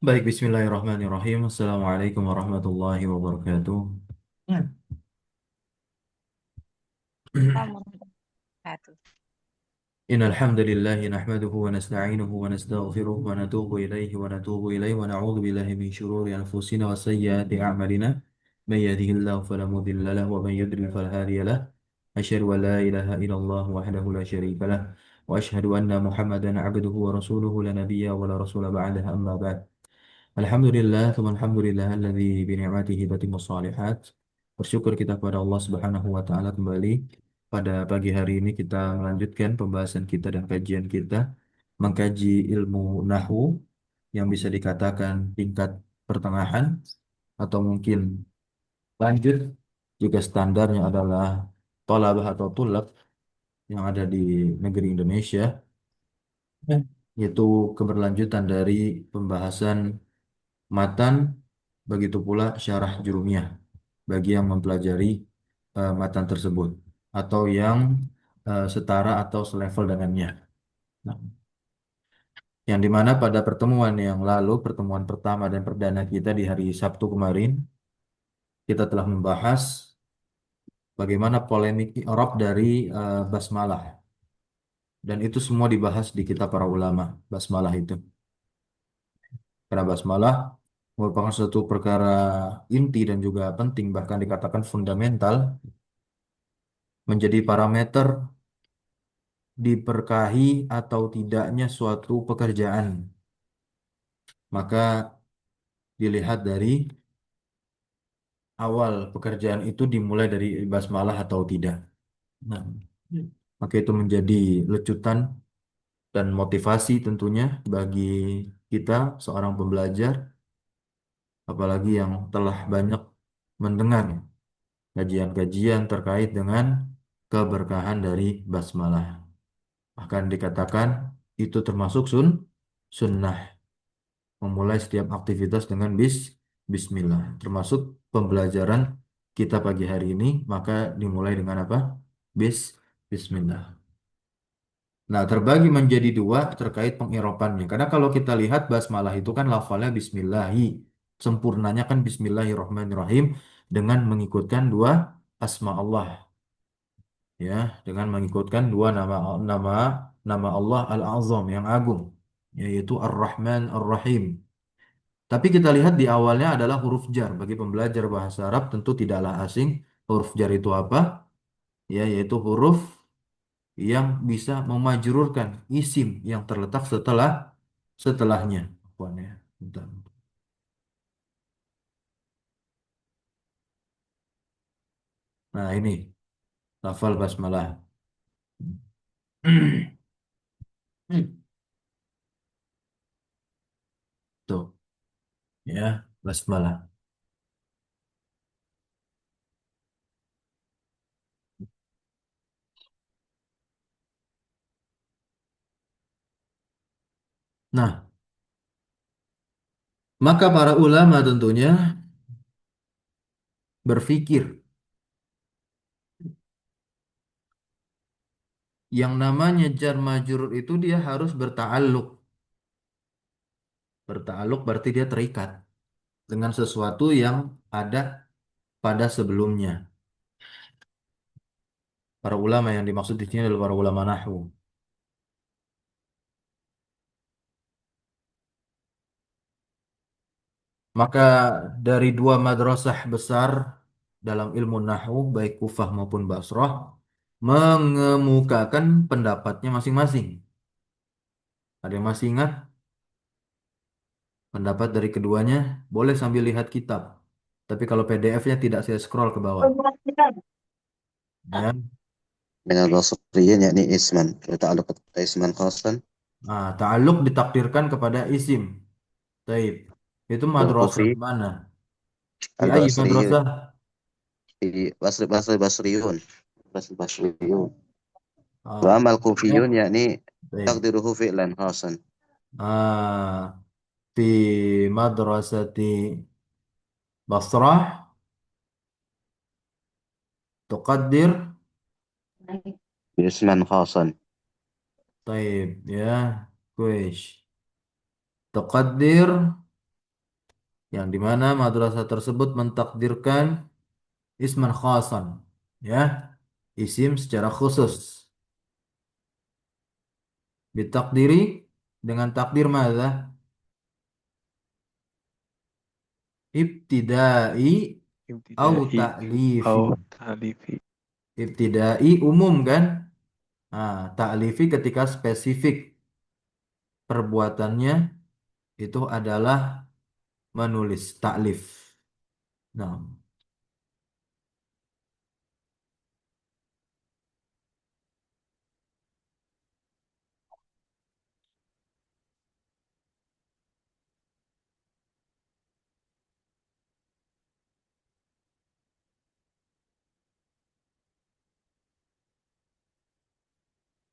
Baik, Bismillahirrahmanirrahim. Assalamualaikum warahmatullahi wabarakatuh. Assalamualaikum warahmatullahi wabarakatuh. Innal hamdalillah nahmaduhu wa nasta'inuhu wa nastaghfiruh wa natubu ilaihi wa na'udzu billahi min shururi anfusina wa sayyiati a'malina. May yahdihillahu fala mudilla lahu wa may yudlil fala hadiya lahu. Asyhadu an la ilaha illallah wahdahu la syarika lah wa asyhadu anna Muhammadan 'abduhu wa rasuluhu la nabiyya wa la rasula ba'dahu amma ba'd. Alhamdulillah, thumma alhamdulillah alladzi bi ni'matihi tatimmus shalihat. Bersyukur kita kepada Allah Subhanahu wa taala kembali pada pagi hari ini kita melanjutkan pembahasan kita dan kajian kita mengkaji ilmu nahwu yang bisa dikatakan tingkat pertengahan atau mungkin lanjut jika standarnya adalah thalabah atau tulab yang ada di negeri Indonesia, yaitu keberlanjutan dari pembahasan matan, begitu pula syarah jurumiyah bagi yang mempelajari matan tersebut atau yang setara atau selevel dengannya. Nah, yang dimana pada pertemuan yang lalu, pertemuan pertama dan perdana kita di hari Sabtu kemarin, kita telah membahas bagaimana polemik i'rab dari basmalah, dan itu semua dibahas di kitab para ulama basmalah itu. Karena basmalah merupakan suatu perkara inti dan juga penting, bahkan dikatakan fundamental, menjadi parameter diberkahi atau tidaknya suatu pekerjaan. Maka dilihat dari awal pekerjaan itu dimulai dari basmalah atau tidak. Nah, maka itu menjadi lecutan dan motivasi tentunya bagi kita seorang pembelajar, apalagi yang telah banyak mendengar kajian-kajian terkait dengan keberkahan dari basmalah. Bahkan dikatakan itu termasuk sunnah. Memulai setiap aktivitas dengan bismillah. Termasuk pembelajaran kita pagi hari ini, maka dimulai dengan apa? Bismillah. Nah, terbagi menjadi dua terkait pengiropannya. Karena kalau kita lihat basmalah itu kan lafalnya bismillahi. Sempurnanya kan bismillahirrahmanirrahim dengan mengikutkan dua asma Allah. Ya, dengan mengikutkan dua nama nama Allah Al-Azam yang agung, yaitu Ar-Rahman Ar-Rahim. Tapi kita lihat di awalnya adalah huruf jar. Bagi pembelajar bahasa Arab tentu tidaklah asing huruf jar itu apa? Ya, yaitu huruf yang bisa memajrurkan isim yang terletak setelahnya. Afwan ya. Bentar. Nah, ini lafal basmalah. Tuh, ya, basmalah. Nah, maka para ulama tentunya berpikir yang namanya jar majrur itu dia harus berta'alluq. Berta'alluq berarti dia terikat dengan sesuatu yang ada pada sebelumnya. Para ulama yang dimaksud di sini adalah para ulama nahwu. Maka dari dua madrasah besar dalam ilmu nahwu, baik Kufah maupun Basrah, mengemukakan pendapatnya masing-masing. Ada yang masih ingat pendapat dari keduanya? Boleh sambil lihat kitab. Tapi kalau PDF-nya tidak, saya scroll ke bawah. Ya. من البصريين يعني اسما يتعلق اسما خاصا. Nah, ta'alluq ditakdirkan kepada isim. Taib. Itu madrasah والكوفي mana? Fi ayyi البصريون madrasah? في بصريون بصريون. Ah, وأما الكوفيون ya. يعني Taib. تقديره فعلا خاصا. Fi madrasati Basrah tuqaddir. اسما خاصا. Taib ya. Kuish. Tuqaddir yang dimana madrasah tersebut mentakdirkan isman khasan, ya, isim secara khusus, ditakdiri dengan takdir mana? Ibtidai au Ibtidai ta'lifi. au talifi. Ibtidai umum kan? Nah, ta'lifi ketika spesifik perbuatannya itu adalah menulis taklif. Nah,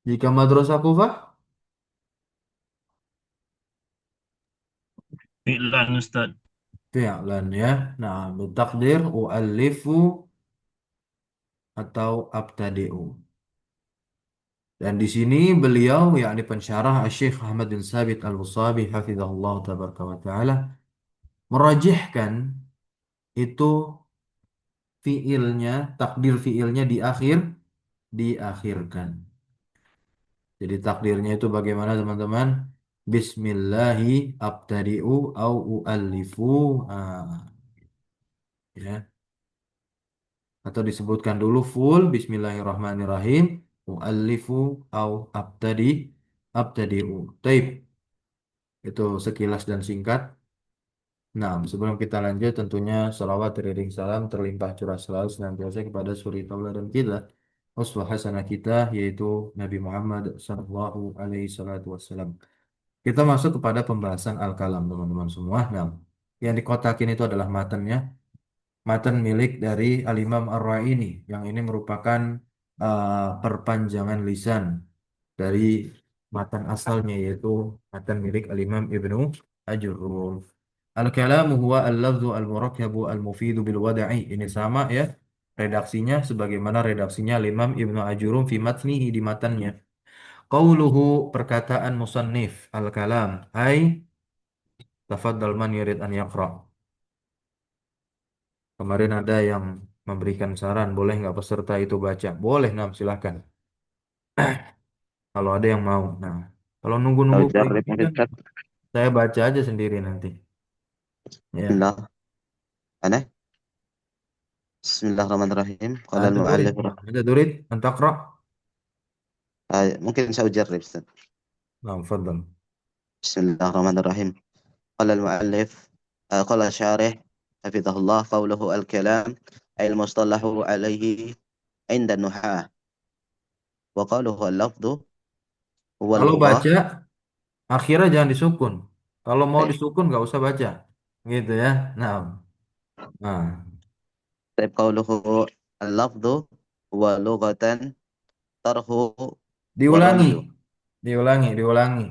jika madrasah Kufah, Fi'lan Ustaz. fi'lan ya. Nah, bertakdir u'allifu atau abtadi'u. Dan di sini beliau yakni pensyarah Syekh Ahmad bin Sabit Al-Wasabi hafizahullah tabaraka wa taala merajihkan itu fiilnya, takdir fiilnya di akhir, diakhirkan. Jadi takdirnya itu bagaimana teman-teman? Bismillahi abtadi'u au u'allifu. Ya. Atau disebutkan dulu full Bismillahirrahmanirrahim muallifu au abtadi'u. Taib. Itu sekilas dan singkat. Nah, sebelum kita lanjut tentunya salawat beriring salam terlimpah curah selalu senantiasa kepada suri tauladan kita uswah hasanah kita yaitu Nabi Muhammad sallallahu alaihi salatu wassalam. Kita masuk kepada pembahasan al-kalam teman-teman semua. Nah, yang dikotakin itu adalah matanya, matan milik dari Al-Imam Ar-Ra'ini yang ini merupakan perpanjangan lisan dari matan asalnya yaitu matan milik Al-Imam Ibnu Ajurrum. Al-kalamu huwa al-lafzu al-murakkabu al-mufidu bil wada'i. Ini sama ya redaksinya sebagaimana redaksinya Al-Imam Ibnu Ajurrum fi matnihi di matannya. Qauluhu perkataan musannif al-kalam ay tafaddal man yurid an yaqra. Kemarin ada yang memberikan saran, boleh nggak peserta itu baca? Boleh, nah silahkan. Kalau ada yang mau. Nah, kalau أو nunggu-nunggu kayak جرب gini ممكن kan, كتاب. saya baca aja sendiri nanti. بسم Ya, الله. أنا بسم الله الرحمن الرحيم. قال ada turid. المؤلف Nah, ada turid. Antakra. ممكن سأجرب أستاذ. Nah, fadal. بسم الله الرحمن الرحيم. قال المؤلف قال الشارح حفظه الله قوله الكلام أي المصطلح عليه عند النحاة، وقوله اللفظ هو Kalau اللغة. baca, akhirnya jangan disukun. Kalau mau طيب. disukun nggak usah baca. Gitu ya. Nah, طيب قوله اللفظ هو لغة طرح diulangi. ورمي. Diulangi.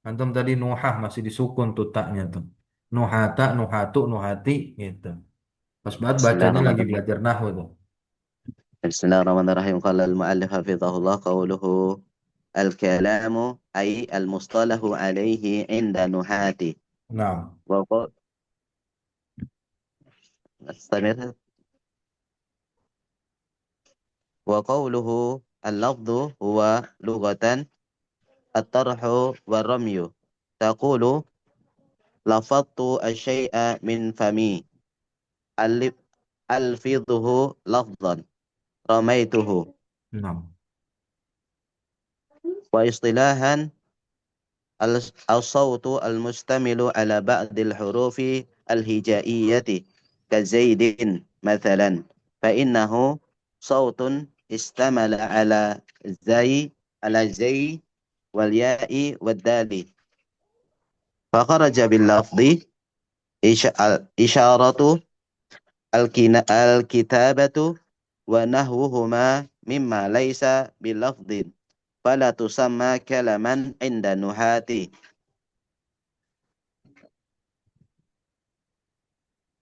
Antum tadi nuhah masih disukun tuh taknya tuh. Nuhata, nuhatu, nuhati gitu. Pas banget بسم الله bacanya الرحمن lagi الرحيم. belajar nahwu tuh. بسم الله الرحمن الرحيم. قال المؤلف حفظه الله قوله الكلام أي المصطلح عليه عند نحاة. Nah, وقول استمر. وقوله اللفظ هو لغة الطرح والرمي. تقول لفظت الشيء من فمي، ألف- ألفظه لفظا، رميته. nah, واصطلاحا الصوت المشتمل على بعض الحروف الهجائية كزيد مثلا، فإنه صوت اشتمل على زي والياء والدال، فخرج باللفظ إشارة الكتابة ونحوهما مما ليس بلفظ، فلا تسمى كلاما عند النحاة.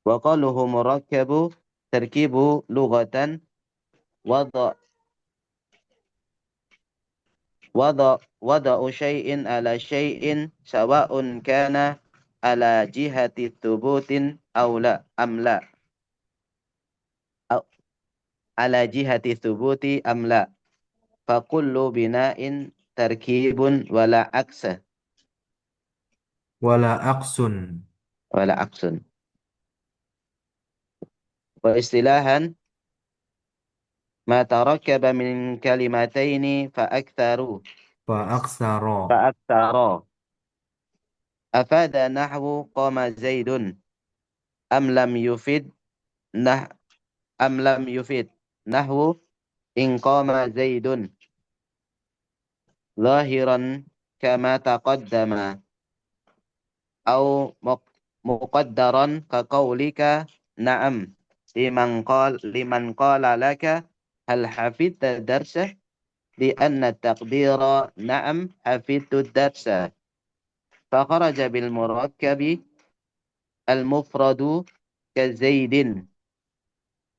وقاله مركب تركيب لغة وضع وضع شيء على شيء سواء كان على جهة ثبوت أو لا أم لا أو على جهة الثبوت أم لا. فكل بناء تركيب ولا عكس. ولا أقص. ولا عكس. واصطلاحا ما تركب من كلمتين فأكثر. فأكثر. فأكثر أفاد نحو قام زيد أم لم يفد نح أم لم يفد نحو إن قام زيد ظاهرا كما تقدم أو مقدرا كقولك نعم لمن قال لك هل حفظت الدرس لأن التقدير نعم حفظت الدرس. فخرج بالمركب المفرد كزيد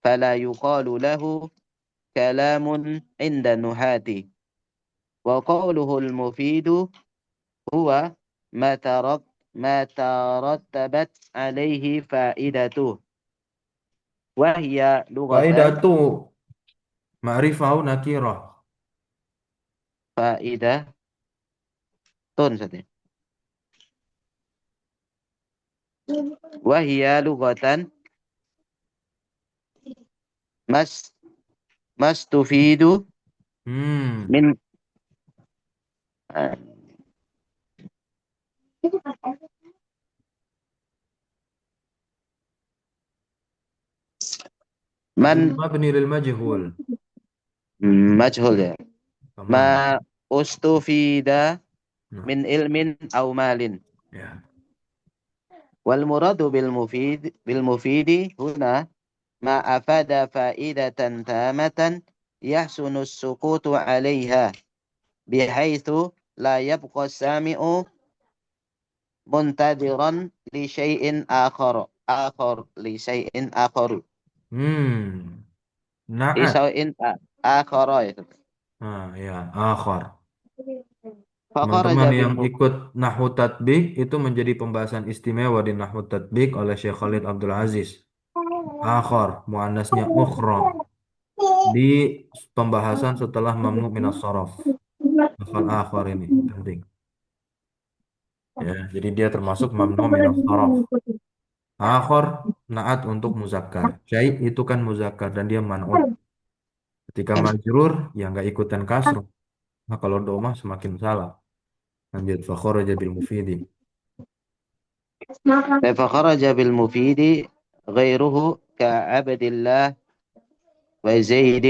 فلا يقال له كلام عند النحاة. وقوله المفيد هو ما ترتبت عليه فائدته وهي لغة. فائدة معرفة أو نكرة. فائدة تون saja. وهي لغة مس مس تفيد Hmm. من فعل من مبني للمجهول. مجهول ya. تمام. ما استفيد Nah, من علم أو مال. ya. والمراد بالمفيد هنا ما أفاد فائدة تامة يحسن السقوط عليها بحيث لا يبقى السامع منتظرا لشيء آخر. Hmm. Naat. لشيء آخر ya. Ah, ya, akhar. فخرج Teman-teman yang بالمفيد. ikut Nahwu Tatbik itu menjadi pembahasan istimewa di Nahwu Tatbik oleh Syekh Khalid Abdul Aziz. Akhar, muannasnya ukhra. Di pembahasan setelah mamnu minas sharaf. Lafal akhar ini penting. Ya, jadi dia termasuk mamnu minas sharaf. Akhar naat untuk muzakkar. Syai' itu kan muzakkar dan dia man'ut. Ketika majrur ya nggak ikutan kasrah. Nah, kalau domah semakin salah. Lanjut fakharaja bil mufidi. فخرج بالمفيد غيره كعبد الله وزيد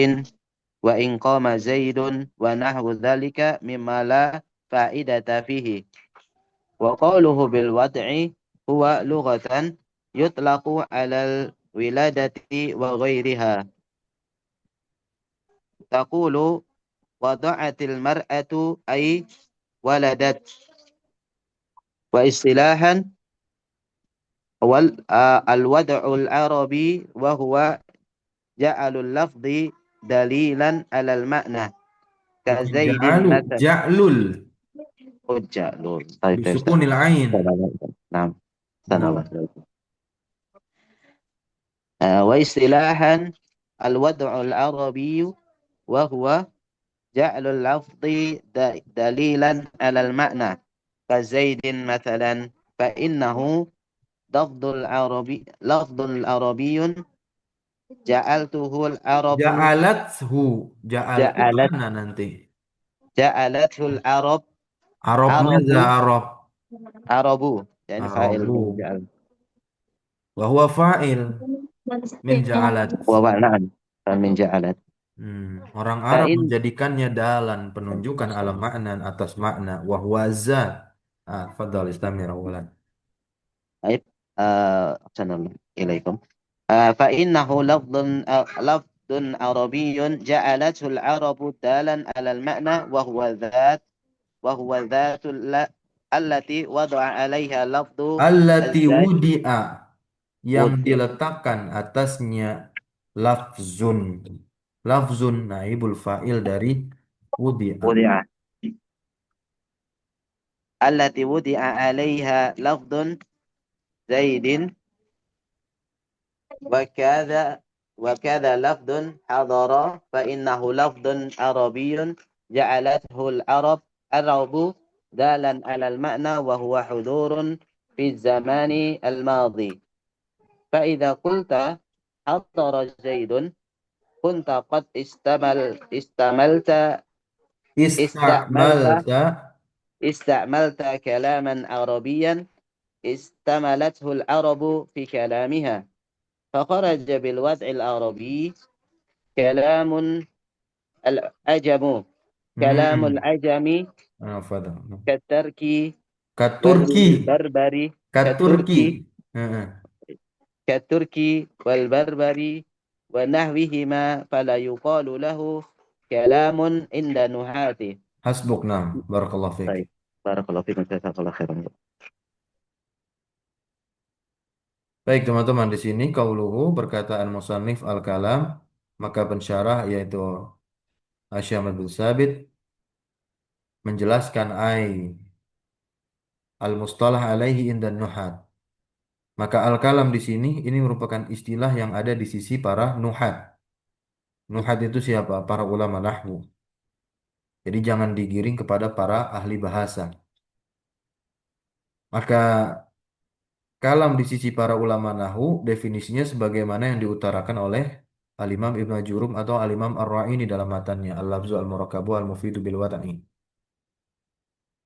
وإن قام زيد ونحو ذلك مما لا فائدة فيه. وقوله بالوضع هو لغة يطلق على الولادة وغيرها. تقول وضعت المرأة أي ولدت. واصطلاحا الوضع العربي وهو جعل اللفظ دليلا على المعنى Bukan كزيد ja'alu, مثلا. ja'lul. جعل. طيب يا أستاذ. Bisukunil ain. نعم. سنة Hmm. الله. واصطلاحا الوضع العربي وهو جعل اللفظ دليلا على المعنى كزيد مثلا. فإنه لفظ العربي جعلته العرب. Ja'alathu. Ja'altu جعلت ana nanti. جعلته العرب. Arab maza عرب. Arab. عربو يعني فاعل من Arabu. جعل. Wa huwa fa'il min ja'alat. نعم من جعلت. Orang Arab فإن menjadikannya dalan penunjukan ala makna atas makna wa huwa za. Fadhal istamir awalan. طيب أحسن الله إليكم. فإنه لفظ عربي جعلته العرب دالا على المعنى وهو ذات التي وضع عليها لفظ Allati الزائد. wudi'a yang diletakkan atasnya lafzun. Lafzun naibul fa'il dari wudi'a. وضع التي وضع عليها لفظ زيد وكذا وكذا لفظ حضر فإنه لفظ عربي جعلته العرب دالا على المعنى وهو حضور في الزمان الماضي. فإذا قلت حضر زيد كنت قد استعملت Ista'malta. استعملت كلاما عربيا استعملته العرب في كلامها، فخرج بالوضع العربي كلام العجم كلام Hmm. العجم Apa dah? كالترك Katurki. والبربر كالترك Katurki. Heeh. كالترك والبربر ونحوهما فلا يقال له كلام عند نحاته. Hasbuk nam. Barakallahu fiik. طيب بارك الله فيكم جزاك الله خيرا. Baik teman-teman, di sini kauluhu perkataan musannif al-kalam, maka pensyarah yaitu Asyamad bin Sabit menjelaskan al-mustalah alaihi indan nuhat. Maka al-kalam di sini ini merupakan istilah yang ada di sisi para nuhat. Nuhat itu siapa? Para ulama nahwu. Jadi jangan digiring kepada para ahli bahasa. Maka kalam di sisi para ulama nahwu definisinya sebagaimana yang diutarakan oleh Al-Imam Ibnu Jurum atau Al-Imam Ar-Ra'ini dalam matannya Al-Lafzu Al-Murakabu Al-Mufidu bil Wada'i.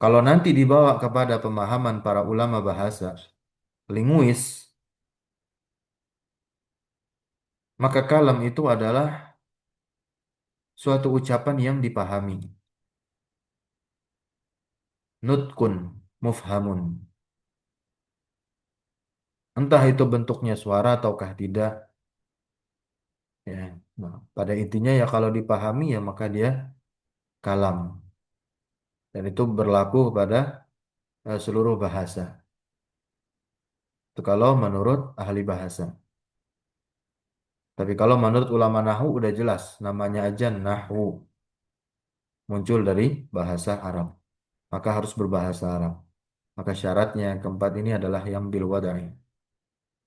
Kalau nanti dibawa kepada pemahaman para ulama bahasa linguis, maka kalam itu adalah suatu ucapan yang dipahami. Nutkun mufhamun. Entah itu bentuknya suara ataukah tidak. Ya. Nah, pada intinya ya kalau dipahami ya maka dia kalam. Dan itu berlaku kepada seluruh bahasa. Itu kalau menurut ahli bahasa. Tapi kalau menurut ulama nahwu udah jelas. Namanya aja nahwu. Muncul dari bahasa Arab. Maka harus berbahasa Arab. Maka syaratnya yang keempat ini adalah yang bil wada'i.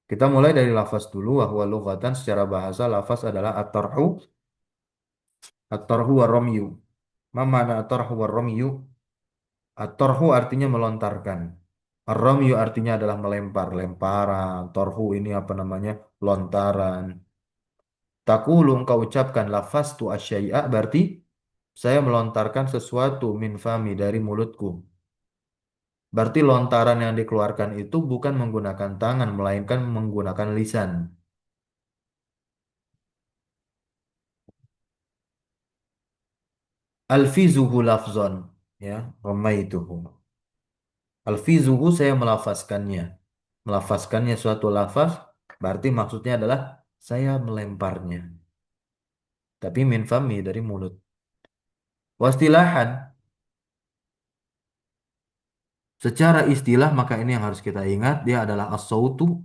Kita mulai dari lafaz dulu. Wahwa lughatan secara bahasa lafaz adalah at-tarhu. At-tarhu wa romyu. Ma mana at-tarhu wa romyu? At-tarhu artinya melontarkan. Ar-ramyu artinya adalah melempar, lemparan. Torhu ini apa namanya? Lontaran. Takulu engkau ucapkan lafaz tu asyai'a berarti saya melontarkan sesuatu min fami dari mulutku. Berarti lontaran yang dikeluarkan itu bukan menggunakan tangan melainkan menggunakan lisan. Alfizuhu lafzon ya, ramaituhu. Alfizuhu saya melafazkannya. Melafazkannya suatu lafaz berarti maksudnya adalah saya melemparnya. Tapi min fami dari mulut. Wastilahan secara istilah maka ini yang harus kita ingat dia adalah as-sautu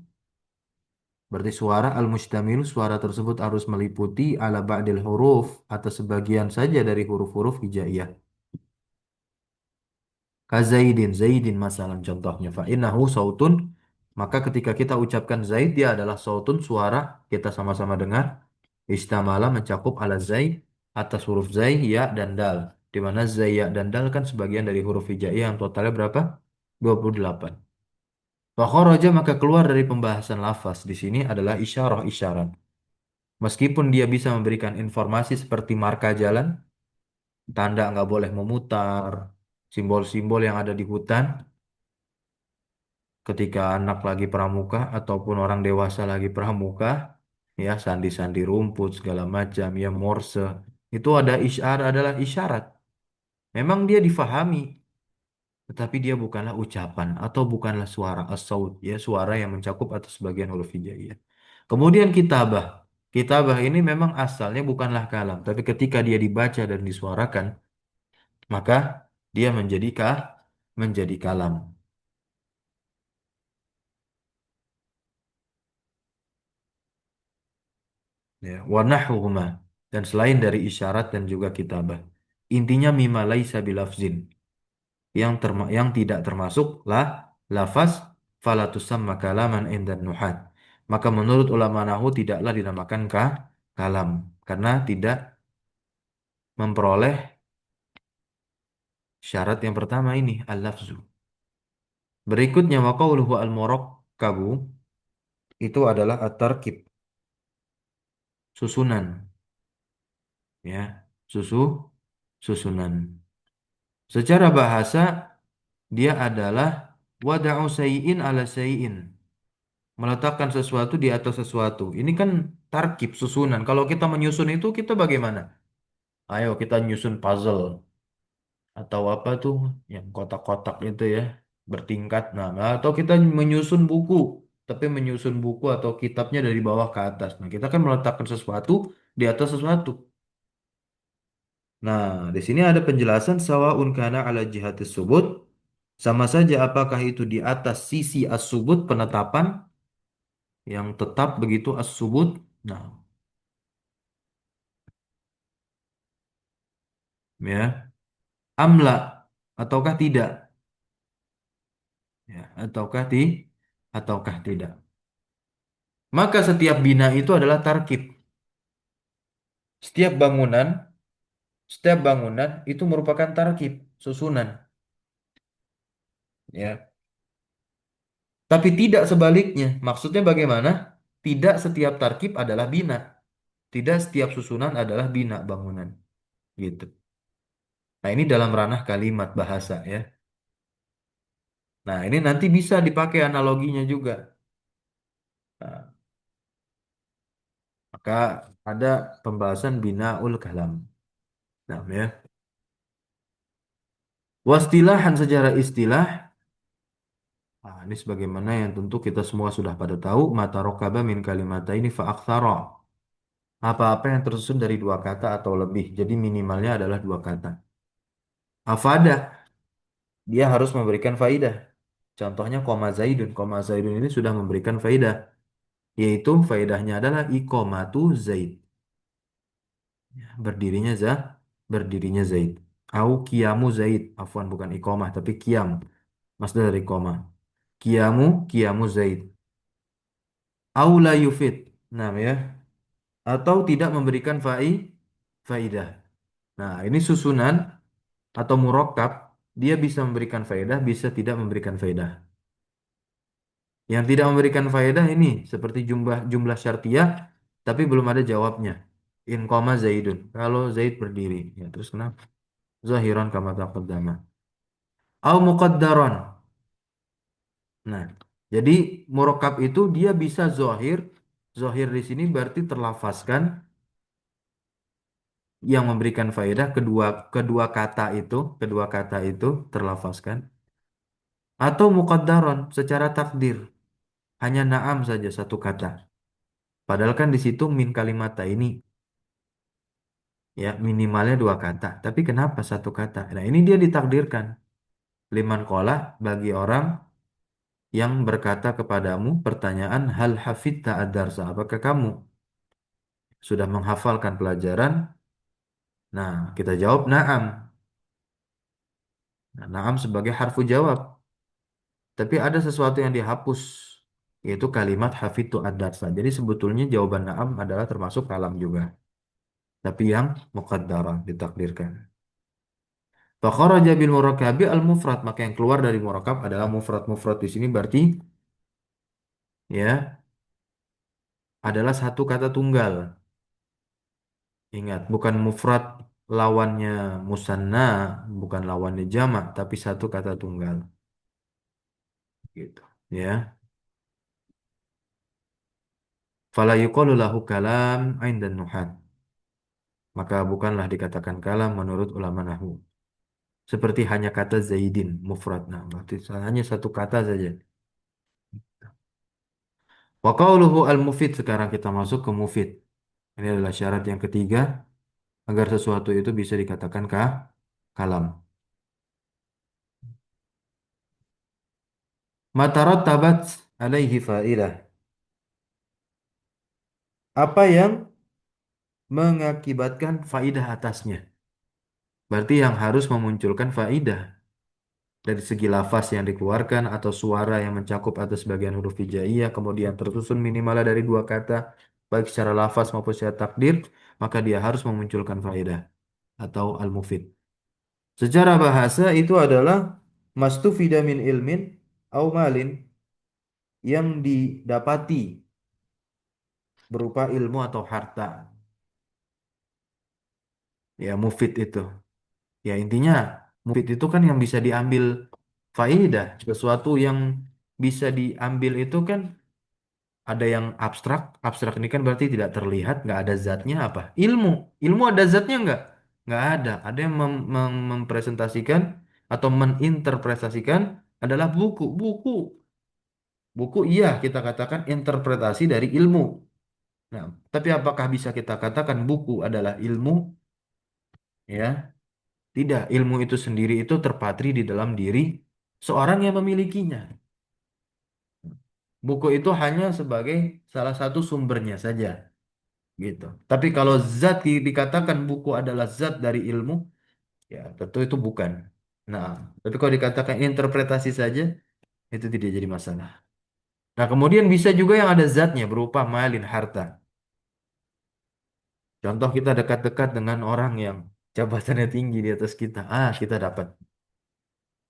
berarti suara al-mustamilu suara tersebut harus meliputi ala ba'dil huruf atau sebagian saja dari huruf-huruf hijaiyah. Kazaidin, Zaidin masalah contohnya. Fa'innahu sautun. Maka ketika kita ucapkan Zaid, dia adalah sautun suara. Kita sama-sama dengar. Istamala mencakup ala Zaid atas huruf Zai, Ya, dan Dal. Di mana Zai, Ya, dan Dal kan sebagian dari huruf hijaiyah yang totalnya berapa? 28. Fakharaja maka keluar dari pembahasan lafaz di sini adalah isyarah isyarat. Meskipun dia bisa memberikan informasi seperti marka jalan, tanda nggak boleh memutar, simbol-simbol yang ada di hutan, ketika anak lagi pramuka ataupun orang dewasa lagi pramuka, ya sandi-sandi rumput segala macam, ya morse, itu ada adalah isyarat. Memang dia difahami, tetapi dia bukanlah ucapan atau bukanlah suara as-saut, ya suara yang mencakup atas bagian huruf hijaiyah. Kemudian kitabah. Kitabah ini memang asalnya bukanlah kalam, tapi ketika dia dibaca dan disuarakan, maka dia menjadi kalam. Ya, wa nahwuhuma dan selain dari isyarat dan juga kitabah. Intinya mima laisa bilafzin yang tidak termasuk lafaz fala tusamma kalaman indan nuhat. Maka menurut ulama nahwu tidaklah dinamakan kalam karena tidak memperoleh syarat yang pertama ini al-lafzu. Berikutnya wa qauluhu al-murakkabu itu adalah at-tarkib, susunan ya, susu susunan. Secara bahasa dia adalah wada'u sayyin ala sayyin, meletakkan sesuatu di atas sesuatu. Ini kan tarkib, susunan. Kalau kita menyusun itu kita bagaimana? Ayo kita nyusun puzzle atau apa tuh yang kotak-kotak itu ya, bertingkat. Nah, atau kita menyusun buku, tapi menyusun buku atau kitabnya dari bawah ke atas. Nah, kita kan meletakkan sesuatu di atas sesuatu. Nah, di sini ada penjelasan sawaun kana ala jihatis subut, sama saja apakah itu di atas sisi as-subut, penetapan yang tetap begitu as-subut. Nah, ya, amla ataukah tidak, ya, ataukah tidak. Maka setiap bina itu adalah tarkib. Setiap bangunan, setiap bangunan itu merupakan tarkib, susunan, ya. Tapi tidak sebaliknya. Maksudnya bagaimana? Tidak setiap tarkib adalah bina. Tidak setiap susunan adalah bina bangunan, gitu. Nah, ini dalam ranah kalimat bahasa ya. Nah, ini nanti bisa dipakai analoginya juga. Nah, maka ada pembahasan binaul kalam. Nah, ya. Wastilahan secara istilah, nah, ini sebagaimana yang tentu kita semua sudah pada tahu, mata rokaba min kalimata ini fa'aktsara. Apa-apa yang tersusun dari dua kata atau lebih. Jadi minimalnya adalah dua kata. Afada, dia harus memberikan faidah. Contohnya koma zaidun. Koma zaidun ini sudah memberikan faidah. Yaitu faidahnya adalah iqamatu zaid. Berdirinya berdirinya zaid. Au kiamu zaid. Afwan bukan iqamah tapi kiam. Masdar dari koma. Kiamu zaid. Au la yufid. Nah ya. Atau tidak memberikan faidah. Nah, ini susunan atau murakkab, dia bisa memberikan faedah, bisa tidak memberikan faedah. Yang tidak memberikan faedah ini seperti jumlah jumlah syartiyah, tapi belum ada jawabnya. In koma Zaidun. Kalau Zaid berdiri, ya terus kenapa? Zahiran kama taqaddama. Au muqaddaron. Nah, jadi murakkab itu dia bisa zohir. Zohir di sini berarti terlafazkan yang memberikan faedah kedua kedua kata itu terlafazkan atau muqaddaron secara takdir hanya na'am saja satu kata. Padahal kan di situ min kalimata ini ya minimalnya dua kata. Tapi kenapa satu kata? Nah ini dia ditakdirkan. Liman kola bagi orang yang berkata kepadamu pertanyaan hal hafidta ad-darsa. Apakah kamu sudah menghafalkan pelajaran? Nah kita jawab na'am. Nah, na'am sebagai harfu jawab. Tapi ada sesuatu yang dihapus yaitu kalimat hafidtu ad-darsa. Jadi sebetulnya jawaban na'am adalah termasuk kalam juga. Tapi yang muqaddarah ditakdirkan. Fakharaja bil murakabi al mufrad, maka yang keluar dari murakab adalah mufrad. Mufrad di sini berarti ya adalah satu kata tunggal. Ingat, bukan mufrad lawannya musanna, bukan lawannya jamak, tapi satu kata tunggal. Gitu. Ya. Fala yuqalu lahu kalam indan nuhat. Maka bukanlah dikatakan kalam menurut ulama nahwu. Seperti hanya kata Zaidin, mufrad. Nah, berarti hanya satu kata saja. Wa qauluhu al-mufid, sekarang kita masuk ke mufid. Ini adalah syarat yang ketiga agar sesuatu itu bisa dikatakan kalam. Matarattabat alaihi fa'idah. Apa yang mengakibatkan faidah atasnya? Berarti yang harus memunculkan faidah. dari segi lafaz yang dikeluarkan atau suara yang mencakup atas bagian huruf hijaiyah kemudian tersusun minimalnya dari dua kata baik secara lafaz maupun secara takdir maka dia harus memunculkan faedah atau al-mufid. Secara bahasa itu adalah mastufida min ilmin au malin yang didapati berupa ilmu atau harta. Ya mufid itu. Ya intinya mufid itu kan yang bisa diambil faedah. Sesuatu yang bisa diambil itu kan ada yang abstrak. Abstrak ini kan berarti tidak terlihat, nggak ada zatnya apa? Ilmu. Ilmu ada zatnya nggak? Nggak ada. Ada yang mempresentasikan atau meninterpretasikan adalah buku. Buku. Buku iya kita katakan interpretasi dari ilmu. Nah, tapi apakah bisa kita katakan buku adalah ilmu? Ya, tidak. Ilmu itu sendiri itu terpatri di dalam diri seorang yang memilikinya. Buku itu hanya sebagai salah satu sumbernya saja, gitu. Tapi kalau zat dikatakan buku adalah zat dari ilmu, ya tentu itu bukan. Nah, tapi kalau dikatakan interpretasi saja, itu tidak jadi masalah. Nah, kemudian bisa juga yang ada zatnya berupa malin harta. Contoh kita dekat-dekat dengan orang yang jabatannya tinggi di atas kita. Kita dapat.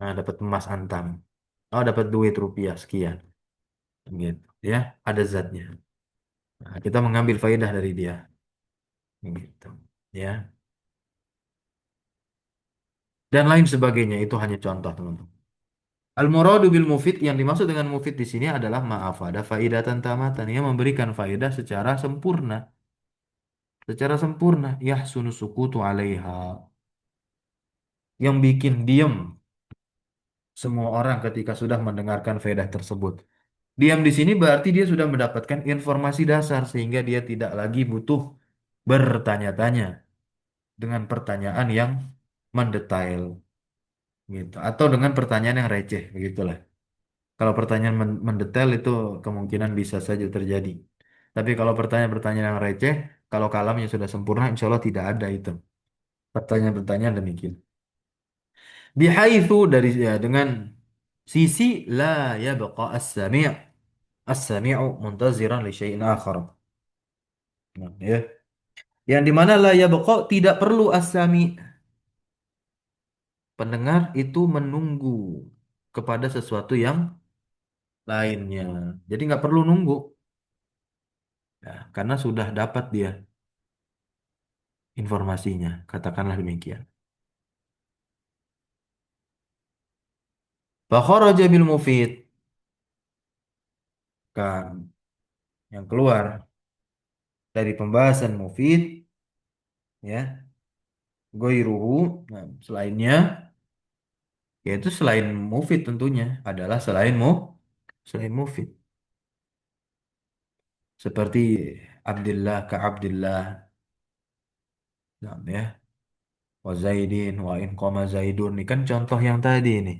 Nah, dapat emas antam. Oh, dapat duit rupiah sekian. Gitu. Ya, ada zatnya. Nah, kita mengambil faedah dari dia. Gitu. Ya. Dan lain sebagainya. Itu hanya contoh, teman-teman. Al-muradu bil mufid yang dimaksud dengan mufid di sini adalah ma'afada faidatan tamatan yang memberikan faedah secara sempurna. Secara sempurna. Yahsunu sukutu alaiha. Yang bikin diem semua orang ketika sudah mendengarkan faedah tersebut. Diam di sini berarti dia sudah mendapatkan informasi dasar sehingga dia tidak lagi butuh bertanya-tanya dengan pertanyaan yang mendetail gitu atau dengan pertanyaan yang receh begitulah. Kalau pertanyaan mendetail itu kemungkinan bisa saja terjadi. Tapi kalau pertanyaan-pertanyaan yang receh, kalau kalamnya sudah sempurna, insya Allah tidak ada itu. Pertanyaan-pertanyaan demikian. Bihaitsu dari ya, dengan sisi la yabqa as-sami'. As-sami'u muntaziran li syai'in akhar. Nah, ya. Yang dimana la yabqa tidak perlu as-sami'. Pendengar itu menunggu kepada sesuatu yang lainnya. Jadi nggak perlu nunggu. Ya, karena sudah dapat dia informasinya. Katakanlah demikian. Fakharaja bil mufid. Kan yang keluar dari pembahasan mufid ya goiruhu nah, selainnya yaitu selain mufid tentunya adalah selain mufid seperti Abdullah ka Abdullah nah, ya wa Zaidin wa in qama Zaidun ini kan contoh yang tadi ini.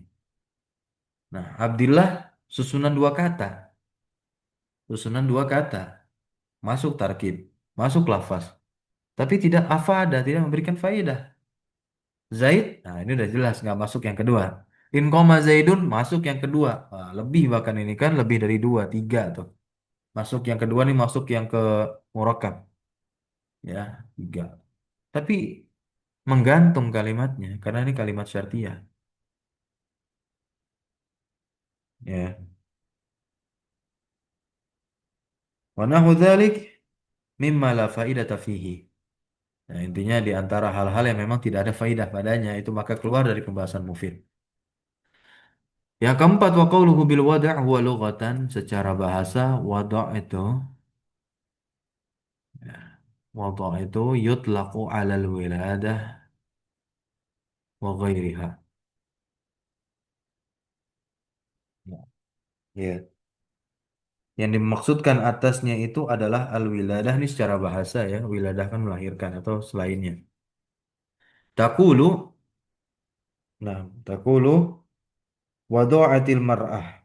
Nah, Abdullah susunan dua kata, susunan dua kata masuk tarkib, masuk lafaz, tapi tidak afada, tidak memberikan faedah. Zaid, nah ini udah jelas nggak masuk yang kedua. In koma Zaidun masuk yang kedua. Lebih bahkan ini kan lebih dari dua, tiga tuh. Masuk yang kedua nih masuk yang ke murakkab ya tiga. Tapi menggantung kalimatnya karena ini kalimat syartiyah ya. Wa nahu dzalik mimma la faidata fihi. Nah, intinya di antara hal-hal yang memang tidak ada faidah padanya itu maka keluar dari pembahasan mufid. Yang keempat wa qauluhu bil wada' huwa lughatan secara bahasa wada' itu ya, wada' itu yutlaqu 'alal wiladah wa ghairiha. Ya. Ya. Yang dimaksudkan atasnya itu adalah al-wiladah ini secara bahasa ya. Wiladah kan melahirkan atau selainnya. Takulu, nah, takulu wadu'atil mar'ah.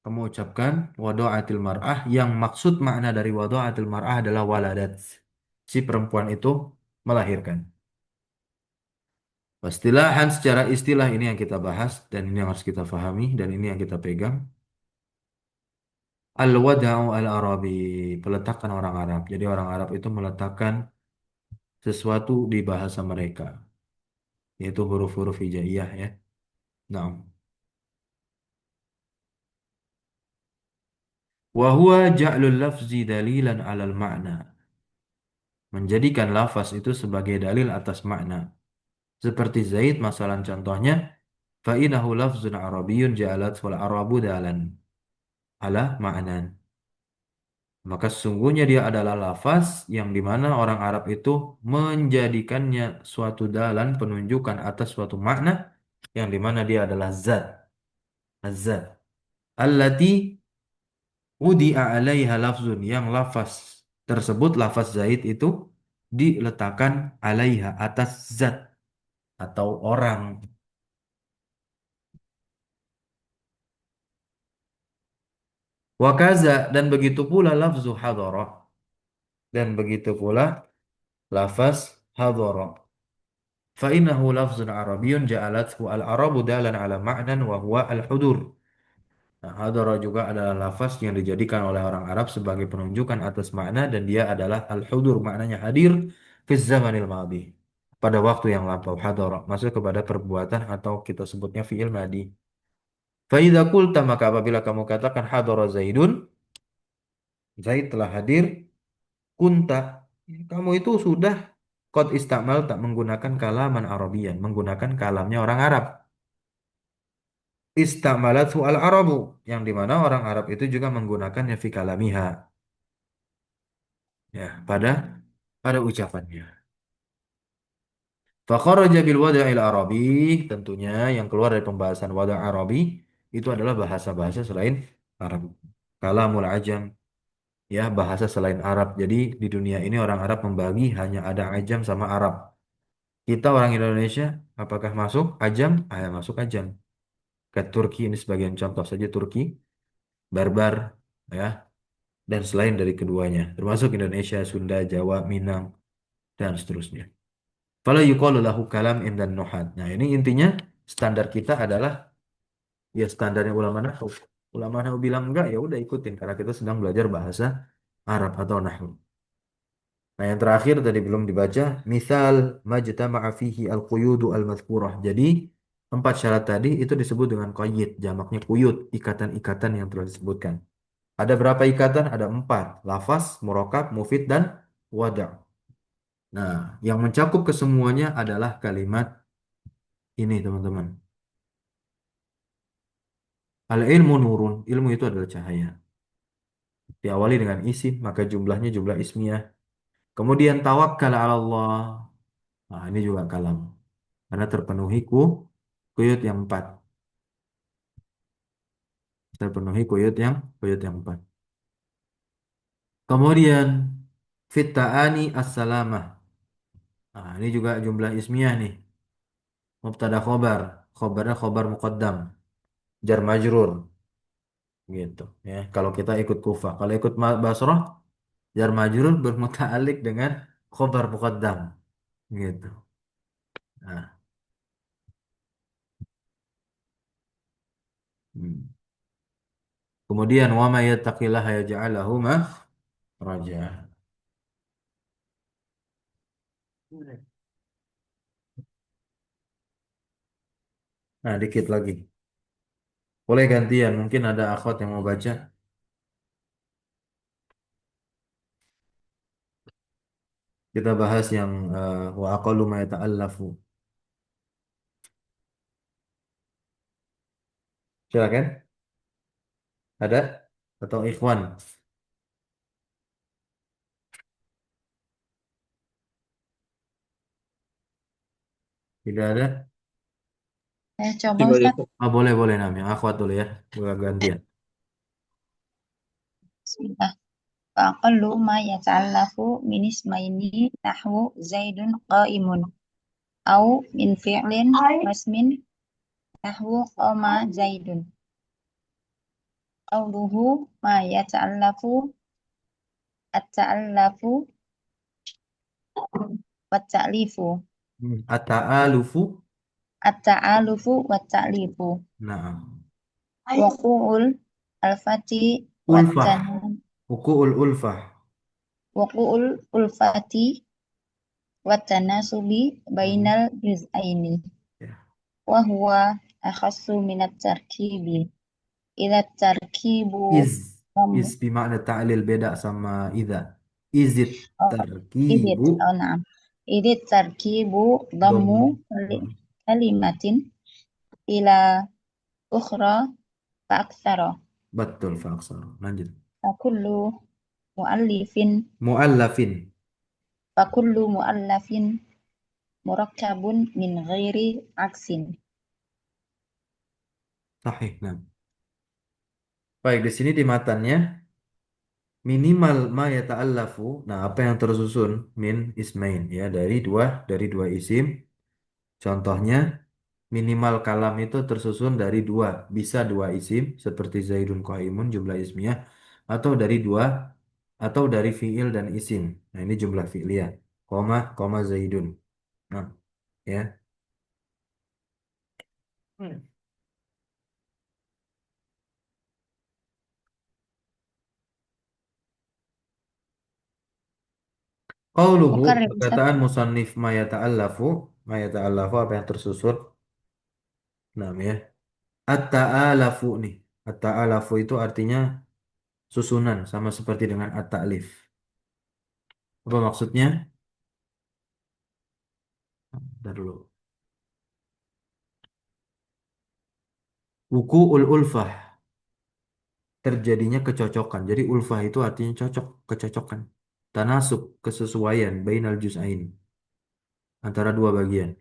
Kamu ucapkan wadu'atil mar'ah yang maksud makna dari wadu'atil mar'ah adalah waladat. Si perempuan itu melahirkan. Istilahan secara istilah ini yang kita bahas dan ini yang harus kita pahami dan ini yang kita pegang. Al-wada'u al-Arabi, peletakan orang Arab. Jadi orang Arab itu meletakkan sesuatu di bahasa mereka, yaitu huruf-huruf hijaiyah ya. Nah, wa huwa ja'lul lafzi dalilan 'alal ma'na. Menjadikan lafaz itu sebagai dalil atas makna. Seperti Zaid, masalah contohnya, fa innahu lafzun arabiyyun ja'alat wal arabu dalan ala ma'nan. Maka sesungguhnya dia adalah lafaz yang dimana orang Arab itu menjadikannya suatu dalan penunjukan atas suatu makna yang dimana dia adalah zat, zat. Allati wudi'a 'alaiha lafzun yang lafaz tersebut lafaz Zaid itu diletakkan 'alaiha atas zat atau orang. Wakaza dan begitu pula lafzu hadara dan begitu pula lafaz hadara. Fa innahu lafzun arabiyyun ja'alathu al-arabu dalan ala ma'nan wa huwa al-hudur. Nah, hadara juga adalah lafaz yang dijadikan oleh orang Arab sebagai penunjukan atas makna dan dia adalah al-hudur, maknanya hadir fi zamanil madhi. Pada waktu yang lampau hadara masuk kepada perbuatan atau kita sebutnya fi'il madi. Fa idza qulta maka apabila kamu katakan hadara Zaidun, Zaid telah hadir, kunta kamu itu sudah qad istamal tak menggunakan kalaman Arabian, menggunakan kalamnya orang Arab. Istamalathu al-Arabu yang dimana orang Arab itu juga menggunakannya fi kalamiha ya pada ucapannya. Fakharaja bil wada'il Arabi tentunya yang keluar dari pembahasan wada' Arabi itu adalah bahasa-bahasa selain Arab. Kalamul ajam ya bahasa selain Arab. Jadi di dunia ini orang Arab membagi hanya ada ajam sama Arab. Kita orang Indonesia apakah masuk ajam? Ah, ya, masuk ajam. Ke Turki ini sebagian contoh saja Turki, Barbar ya dan selain dari keduanya termasuk Indonesia, Sunda, Jawa, Minang dan seterusnya. Fala yuqalu lahu kalam indan nuhat. Nah, ini intinya standar kita adalah ya standarnya ulama nahwu. Ulama nahwu bilang enggak ya udah ikutin karena kita sedang belajar bahasa Arab atau nahwu. Nah, yang terakhir tadi belum dibaca, misal majtama'a fihi al-quyudu al-madhkurah. Jadi, empat syarat tadi itu disebut dengan qayyid, jamaknya quyud, ikatan-ikatan yang telah disebutkan. Ada berapa ikatan? Ada empat. Lafaz, murokab, mufid, dan wada'. Nah, yang mencakup kesemuanya adalah kalimat ini, teman-teman. Al-ilmu nurun. Ilmu itu adalah cahaya. Diawali dengan isim, maka jumlahnya jumlah ismiyah. Kemudian tawakkal 'ala Allah. Nah, ini juga kalam. Karena terpenuhi kuyut yang empat. Terpenuhi kuyut yang empat. Kemudian fitta'ani as-salamah. Nah, ini juga jumlah ismiyah nih. Mubtada khobar. Khobarnya khobar muqaddam. Jar majrur. Gitu. Ya, kalau kita ikut Kufah. Kalau ikut Basrah, jar majrur bermuta'alik dengan khobar muqaddam. Gitu. Nah, hmm. Kemudian wa may yattaqillaha yaj'al lahu makhraja. Nah, dikit lagi. Boleh gantian, mungkin ada akhwat yang mau baca. Kita bahas yang wa aqallu ma yata'allafu. Silakan. Ada atau ikhwan? Tidak ada? Coba Ustaz. Oh, boleh boleh namanya. Akhwat dulu ya. Gua gantian. Bismillah. Faqallu ma yata'allafu min ismaini nahwu Zaidun qa'imun au min fi'lin wasmin nahwu qama Zaidun. Qawluhu ma yata'allafu at-ta'allafu wat-ta'lifu. At-ta'alufu. at-ta'alufu wa ta'lifu Naam. wuqu'ul alfati wa Ulfah. tan Wuku'ul ulfah. wuqu'ul ulfati wa tanasubi Hmm. bainal juz'aini Ya. wa huwa akhassu minat tarkibi idza tarkibu Is. dam Is bermakna ta'lil, beda sama idza. Izit oh, idit tarkibu oh na'am idit tarkibu dammu domu. Hmm. kalimatin ila ukhra fa aktsara Betul, faksar. Lanjut. fakullu muallifin Mu'allafin. fakullu muallafin murakkabun min ghairi aksin. Sahih. Nah. Baik, di sini di matanya minimal ma yata'allafu. Nah, apa yang tersusun min ismain ya dari dua isim. Contohnya minimal kalam itu tersusun dari dua, bisa dua isim seperti Zaidun Qaimun jumlah ismiyah atau dari dua atau dari fiil dan isim. Nah, ini jumlah fi'liyah. Koma koma Zaidun. Nah, ya. Hmm. Qauluhu, Mukarrir Ustaz. perkataan musannif ma yata'allafu apa yang tersusun. Nah, ya. At-ta'alafu nih. At-ta'alafu itu artinya susunan sama seperti dengan at-ta'lif. Apa maksudnya? Bentar dulu. Wuku'ul ulfah, terjadinya kecocokan. Jadi ulfah itu artinya cocok, kecocokan. Tanasub, kesesuaian bainal juz'ain, antara dua bagian.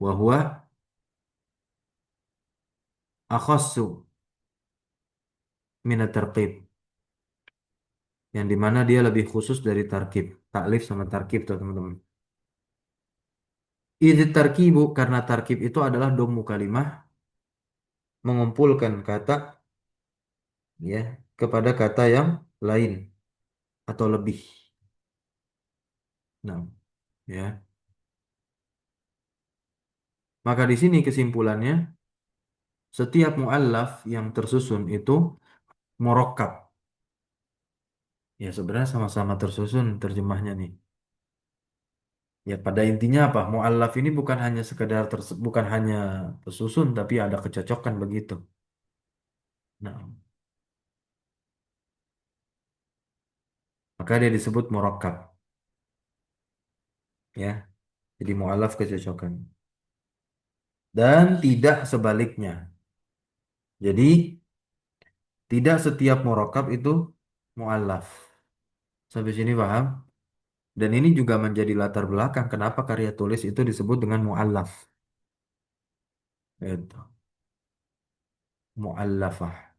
Wahwa akhassu minat tarkib, yang dimana dia lebih khusus dari tarkib. Taklif sama tarkib tuh teman-teman. Idh tarkibu, karena tarkib itu adalah domu kalimah, mengumpulkan kata ya kepada kata yang lain atau lebih. Nah, ya. Maka di sini kesimpulannya, setiap muallaf yang tersusun itu murakkab. Ya sebenarnya sama-sama tersusun terjemahnya nih. Ya pada intinya apa? Muallaf ini bukan hanya sekedar bukan hanya tersusun tapi ada kecocokan begitu. Nah, maka dia disebut murakkab ya. Jadi muallaf kecocokan. Dan tidak sebaliknya. Jadi tidak setiap murakkab itu muallaf. Sampai sini paham? Dan ini juga menjadi latar belakang kenapa karya tulis itu disebut dengan muallaf. Itu, muallafah.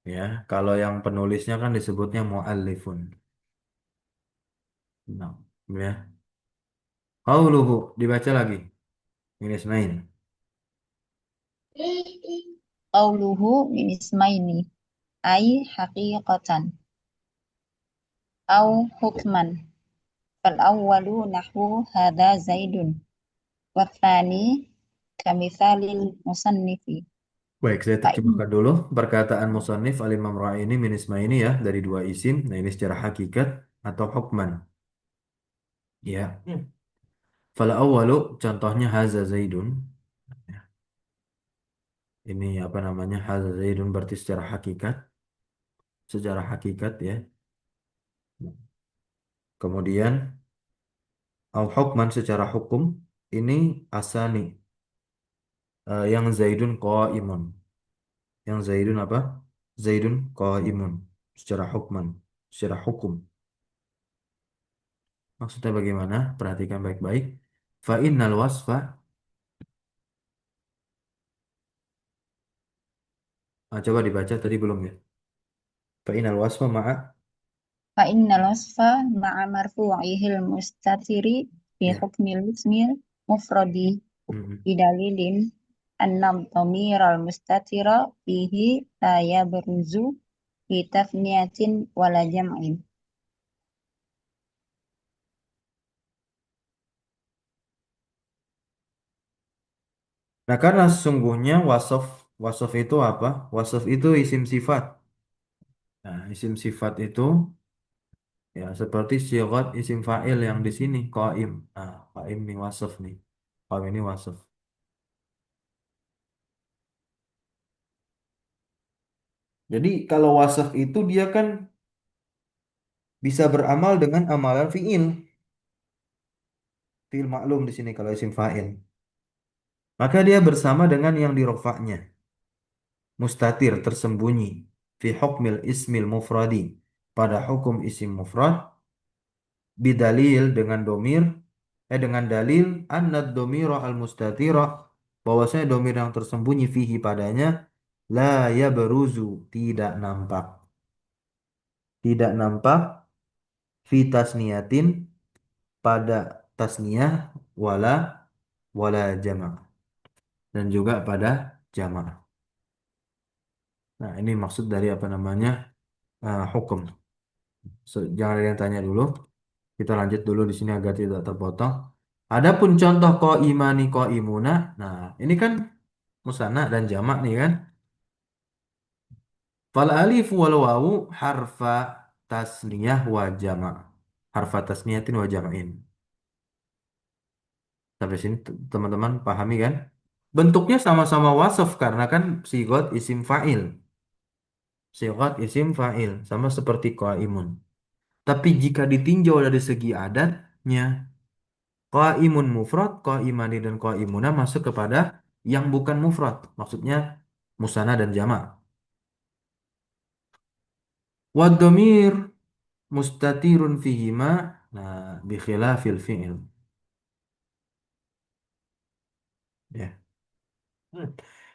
Ya, kalau yang penulisnya kan disebutnya muallifun. Nah, ya. Qauluhu, dibaca lagi. Ini Ismail. Qauluhu min ismaini ay haqiqatan au hukman fal awwalu nahwu hadza zaidun wa tsani kamithalil musannifi Baik, saya fa in terjemahkan dulu. Perkataan musannif al-Imam Ra'ini min Ismaili ya, dari dua isim. Nah, ini secara hakikat atau hukman. Ya. Fal awwalu, contohnya haza zaidun. Ya, ini apa namanya? Haza zaidun berarti secara hakikat. Secara hakikat ya. Kemudian, au hukman secara hukum. Ini asani. Yang zaidun qaimun. Yang zaidun apa? Zaidun qaimun. Secara hukman. Secara hukum. Maksudnya bagaimana? Perhatikan baik-baik. Fa innal wasfa. Coba dibaca tadi belum ya? Fa innal wasfa ma'a. fa innal wasfa ma'a marfu'ihil mustatiri fi Ya. hukmil ismil mufradi Mhm. bidalilin anna dhamiral mustatira fihi la yabruzu fi tafniyatin wala jam'in. Nah, karena sesungguhnya wasof itu apa? Wasof itu isim sifat. Nah, isim sifat itu ya seperti syigat isim fa'il yang di sini qaim. Nah, qaim ini wasof nih. Qaim ini wasof. Jadi kalau wasof itu dia kan bisa beramal dengan amalan fi'il. Fi'il maklum di sini kalau isim fa'il. Maka dia bersama dengan yang dirofaknya. Mustatir tersembunyi. Fi hukmil ismil mufradi. Pada hukum isim mufrad. Bidalil dengan dalil annad domiro al mustatira bahwasanya domir yang tersembunyi fihi padanya la ya beruzu tidak nampak fi tasniyatin pada tasniyah wala wala jama' dan juga pada jama'. Nah, ini maksud dari apa namanya hukum. Jangan ada yang tanya dulu. Kita lanjut dulu di sini agar tidak terpotong. Adapun contoh ko imani ko imuna. Nah, ini kan musanna dan jamak nih kan. Fal alif wal wawu harfa tasniyah wa jama'. Harfa tasniyatin wa jama'in. Sampai sini teman-teman pahami kan? Bentuknya sama-sama wasaf karena kan sigot isim fa'il. Sigot isim fa'il sama seperti qaimun. Tapi jika ditinjau dari segi adatnya, qaimun mufrad, qaimani dan qaimuna masuk kepada yang bukan mufrad. Maksudnya musanna dan jama'. Wad-dhamir mustatirun fihima, nah bi khilafil fi'il. Ya.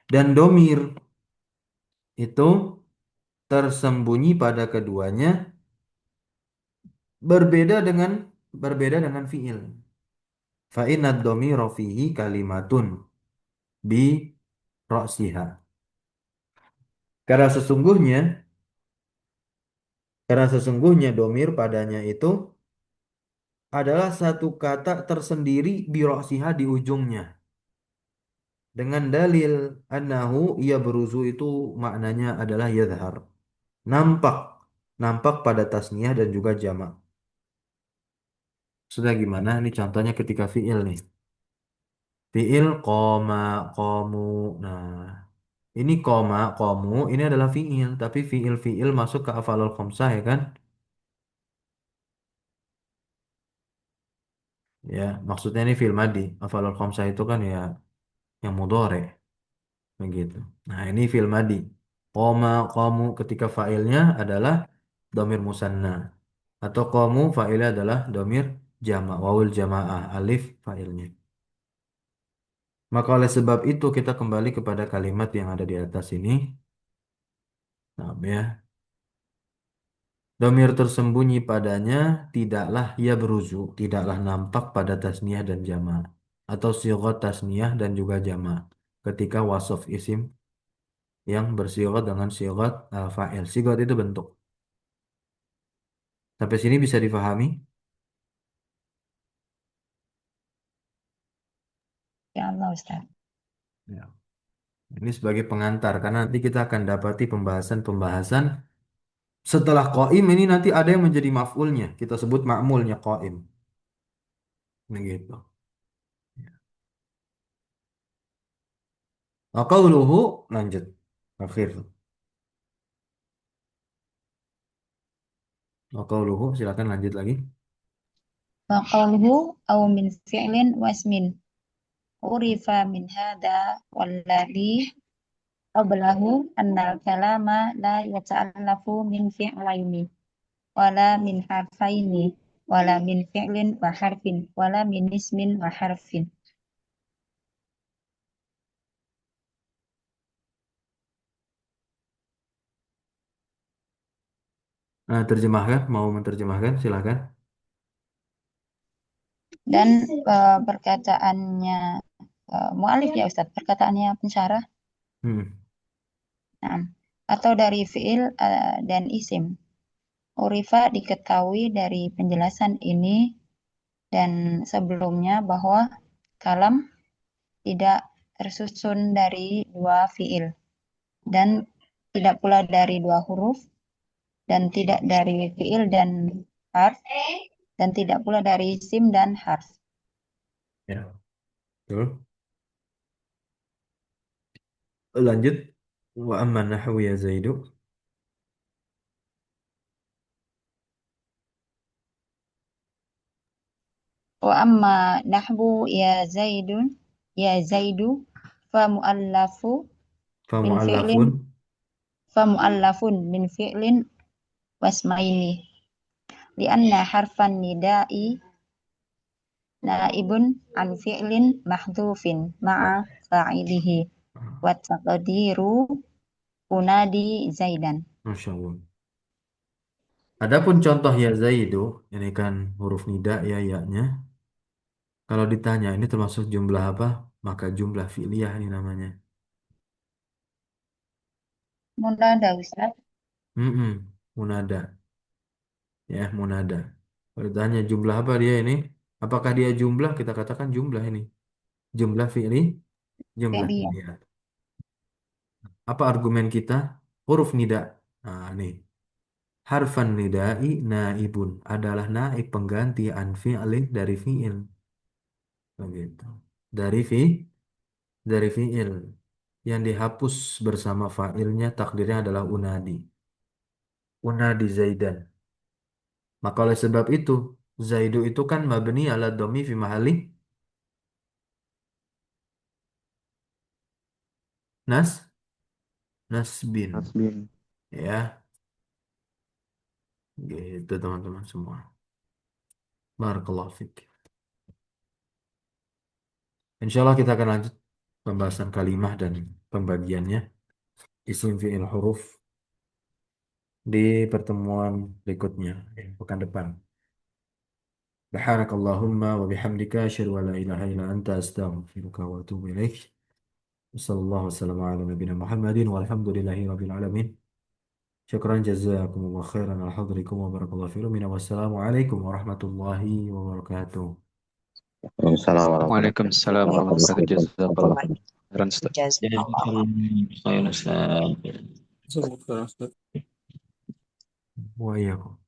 Dan domir itu tersembunyi pada keduanya berbeda dengan fi'il. Fa inad dhamira fihi kalimatun bi ra'siha. Karena sesungguhnya domir padanya itu adalah satu kata tersendiri bi ra'siha di ujungnya. Dengan dalil annahu ia beruzu itu maknanya adalah yadhar. Nampak. Nampak pada tasniyah dan juga jamak. Sudah gimana? Ini contohnya ketika fi'il nih. Fi'il koma, komu. Nah, ini koma, komu. Ini adalah fi'il. Tapi fi'il masuk ke afalul khamsah ya kan? Ya, maksudnya ini fi'il madi. Afalul khamsah itu kan ya yang mudhari. Begitu. Nah, ini fi'il madi. Koma, komu ketika fa'ilnya adalah domir musanna. Atau komu fa'ilnya adalah domir jama' wawul jama'ah alif fa'ilnya. Maka oleh sebab itu kita kembali kepada kalimat yang ada di atas ini. Nah, ya. Domir tersembunyi padanya tidaklah ia beruzu, tidaklah nampak pada tasniyah dan jama' atau sigot tasniyah dan juga jama' ketika wasof isim yang bersigot dengan sigot fa'il. Sigot itu bentuk. Sampai sini bisa difahami? Ya Allah Ustaz. Ya. Ini sebagai pengantar karena nanti kita akan dapati pembahasan-pembahasan setelah qaim ini nanti ada yang menjadi maf'ulnya. Kita sebut ma'mulnya qaim. Begitu. Wa qauluhu lanjut. Akhir. Wa qauluhu silakan lanjut lagi. Wa qawluhu aw min fi'lin wasmin. Urifa min hada walladhi qablahu annal kalama la yata'allafu min fi'laini wala min harfaini wala min fi'lin wa harfin wala min ismin wa harfin. Terjemahkan, mau menerjemahkan silakan. Dan perkataannya mu'alif ya Ustaz, perkataannya pensyarah. Hmm. Nah, atau dari fi'il dan isim. Urifa diketahui dari penjelasan ini dan sebelumnya bahwa kalam tidak tersusun dari dua fiil dan tidak pula dari dua huruf dan tidak dari fiil dan harf dan tidak pula dari isim dan harf. Ya, betul. Lanjut. Wa amma nahwu ya Zaidu. Wa amma nahwu ya Zaidu fa muallafu Fa min fi'lin mu'allafun. fa muallafun min fi'lin wasmaini lianna harfan nida'i naibun an fi'lin mahdhufin ma'a fa'ilihi wa taqdiru unadi Zaidan. Masya Allah. Adapun contoh ya Zaidu, ini kan huruf nida ya ya-nya. Kalau ditanya ini termasuk jumlah apa? Maka jumlah fi'liyah ini namanya. Munada Ustaz. Munada. Ya, munada. Kalau ditanya jumlah apa dia ini? Apakah dia jumlah? Kita katakan jumlah ini. Jumlah fi'li, jumlah Fi'liyah. fi'liyah. Apa argumen kita? Huruf nida. Nah, nih. Harfan nida'i naibun adalah naib pengganti an fi'lin dari fi'il. Begitu. Dari dari fi'il yang dihapus bersama fa'ilnya takdirnya adalah unadi. Unadi Zaidan. Maka oleh sebab itu Zaidu itu kan mabni ala dhammi fi mahalli nas nasbin. Hasbin. Ya, gitu teman-teman semua. Barakallahu fik. Insyaallah kita akan lanjut pembahasan kalimah dan pembagiannya isim fi'il huruf di pertemuan berikutnya pekan depan. Subhanakallahumma wa bihamdika asyhadu an la ilaha illa anta astaghfiruka wa atubu ilaik. Wassallallahu wasallam ala nabiyina Muhammadin walhamdulillahi rabbil alamin. Syukran jazakumullah khairan ala hadrikum wa barakallahu fiikum. Wassalamualaikum warahmatullahi wabarakatuh. Assalamualaikum Waalaikumsalam warahmatullahi warahmatullahi wabarakatuh. Jazakallah wabarakatuh. khairan, Ustaz. Jazakallah. Khairan, Ustaz. Wa iyyakum.